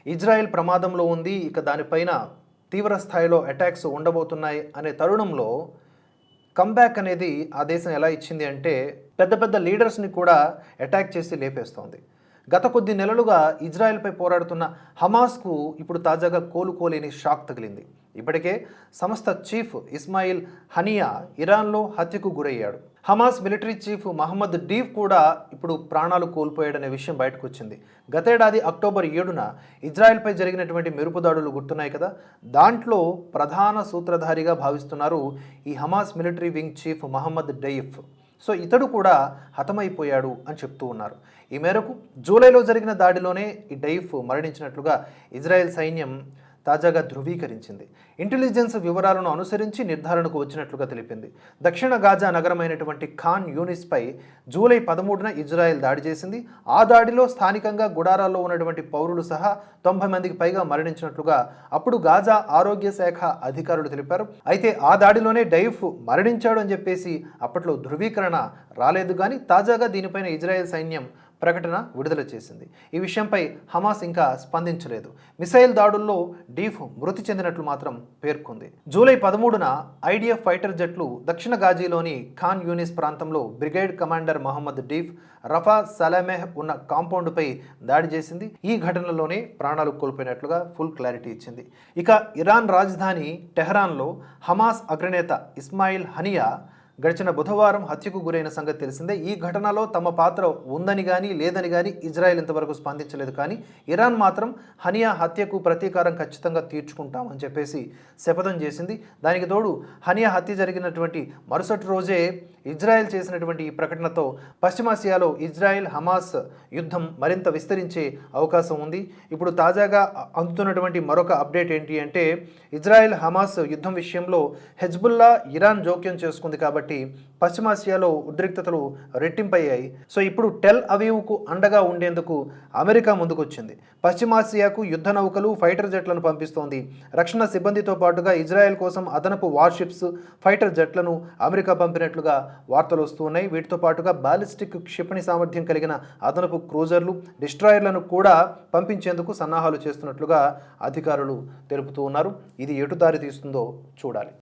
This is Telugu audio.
ఇజ్రాయెల్ ప్రమాదంలో ఉంది, ఇక దానిపైన తీవ్ర స్థాయిలో అటాక్స్ ఉండబోతున్నాయి అనే తరుణంలో కమ్బ్యాక్ అనేది ఆ దేశం ఎలా ఇచ్చింది అంటే పెద్ద పెద్ద లీడర్స్ని కూడా అటాక్ చేసి లేపేస్తోంది. గత కొద్ది నెలలుగా ఇజ్రాయెల్పై పోరాడుతున్న హమాస్కు ఇప్పుడు తాజాగా కోలుకోలేని షాక్ తగిలింది. ఇప్పటికే సంస్థ చీఫ్ ఇస్మాయిల్ హనియా ఇరాన్లో హత్యకు గురయ్యాడు. హమాస్ మిలిటరీ చీఫ్ మహమ్మద్ డీఫ్ కూడా ఇప్పుడు ప్రాణాలు కోల్పోయాడనే విషయం బయటకు వచ్చింది. గతేడాది అక్టోబర్ 7న ఇజ్రాయెల్పై జరిగినటువంటి మెరుపు దాడులు గుర్తున్నాయి కదా, దాంట్లో ప్రధాన సూత్రధారిగా భావిస్తున్నారు ఈ Hamas military wing chief Mohammed Deif. So ఇతడు కూడా హతమైపోయాడు అని చెప్తూ ఉన్నారు. ఈ మేరకు జూలైలో జరిగిన దాడిలోనే ఈ డెయిఫ్ మరణించినట్లుగా ఇజ్రాయెల్ సైన్యం తాజాగా ధృవీకరించింది. ఇంటెలిజెన్స్ వివరాలను అనుసరించి నిర్ధారణకు వచ్చినట్లుగా తెలిపింది. దక్షిణ గాజా నగరమైనటువంటి ఖాన్ యూనిస్పై జూలై 13న ఇజ్రాయెల్ దాడి చేసింది. ఆ దాడిలో స్థానికంగా గుడారాల్లో ఉన్నటువంటి పౌరులు సహా 90 మందికి పైగా మరణించినట్లుగా అప్పుడు గాజా ఆరోగ్య శాఖ అధికారులు తెలిపారు. అయితే ఆ దాడిలోనే డెయిఫ్ మరణించాడు అని చెప్పేసి అప్పట్లో ధృవీకరణ రాలేదు. కానీ తాజాగా దీనిపైన ఇజ్రాయెల్ సైన్యం ప్రకటన విడుదల చేసింది. ఈ విషయంపై హమాస్ ఇంకా స్పందించలేదు. మిసైల్ దాడుల్లో డీఫ్ మృతి చెందినట్లు మాత్రం పేర్కొంది. జూలై 13న ఐడిఎఫ్ ఫైటర్ జెట్లు దక్షిణ గాజీలోని ఖాన్ యూనిస్ ప్రాంతంలో బ్రిగేడ్ కమాండర్ మహమ్మద్ డీఫ్ రఫా సలామెహ్ ఉన్న కాంపౌండ్పై దాడి చేసింది. ఈ ఘటనలోనే ప్రాణాలు కోల్పోయినట్లుగా ఫుల్ క్లారిటీ ఇచ్చింది. ఇక ఇరాన్ రాజధాని టెహరాన్లో హమాస్ అగ్రనేత ఇస్మాయిల్ హనియా గడిచిన బుధవారం హత్యకు గురైన సంగతి తెలిసిందే. ఈ ఘటనలో తమ పాత్ర ఉందని కానీ లేదని కానీ ఇజ్రాయెల్ ఇంతవరకు స్పందించలేదు. కానీ ఇరాన్ మాత్రం హనియా హత్యకు ప్రతీకారం ఖచ్చితంగా తీర్చుకుంటామని చెప్పేసి శపథం చేసింది. దానికి తోడు హనియా హత్య జరిగినటువంటి మరుసటి రోజే ఇజ్రాయెల్ చేసినటువంటి ఈ ప్రకటనతో పశ్చిమాసియాలో ఇజ్రాయెల్ హమాస్ యుద్ధం మరింత విస్తరించే అవకాశం ఉంది. ఇప్పుడు తాజాగా అందుతున్నటువంటి మరొక అప్డేట్ ఏంటి అంటే ఇజ్రాయెల్ హమాస్ యుద్ధం విషయంలో హెజ్బుల్లా ఇరాన్ జోక్యం చేసుకుంది కాబట్టి పశ్చిమాసియాలో ఉద్రిక్తతలు రెట్టింపయ్యాయి. సో ఇప్పుడు టెల్ అవీవ్కు అండగా ఉండేందుకు అమెరికా ముందుకొచ్చింది. పశ్చిమాసియాకు యుద్ధ నౌకలు, ఫైటర్ జెట్లను పంపిస్తోంది. రక్షణ సిబ్బందితో పాటుగా ఇజ్రాయెల్ కోసం అదనపు వార్షిప్స్, ఫైటర్ జెట్లను అమెరికా పంపినట్లుగా వార్తలు వస్తున్నాయి. వీటితో పాటుగా బాలిస్టిక్ క్షిపణి సామర్థ్యం కలిగిన అదనపు క్రూజర్లు, డిస్ట్రాయర్లను కూడా పంపించేందుకు సన్నాహాలు చేస్తున్నట్లుగా అధికారులు తెలుపుతూ ఉన్నారు. ఇది ఎటు దారి తీస్తుందో చూడాలి.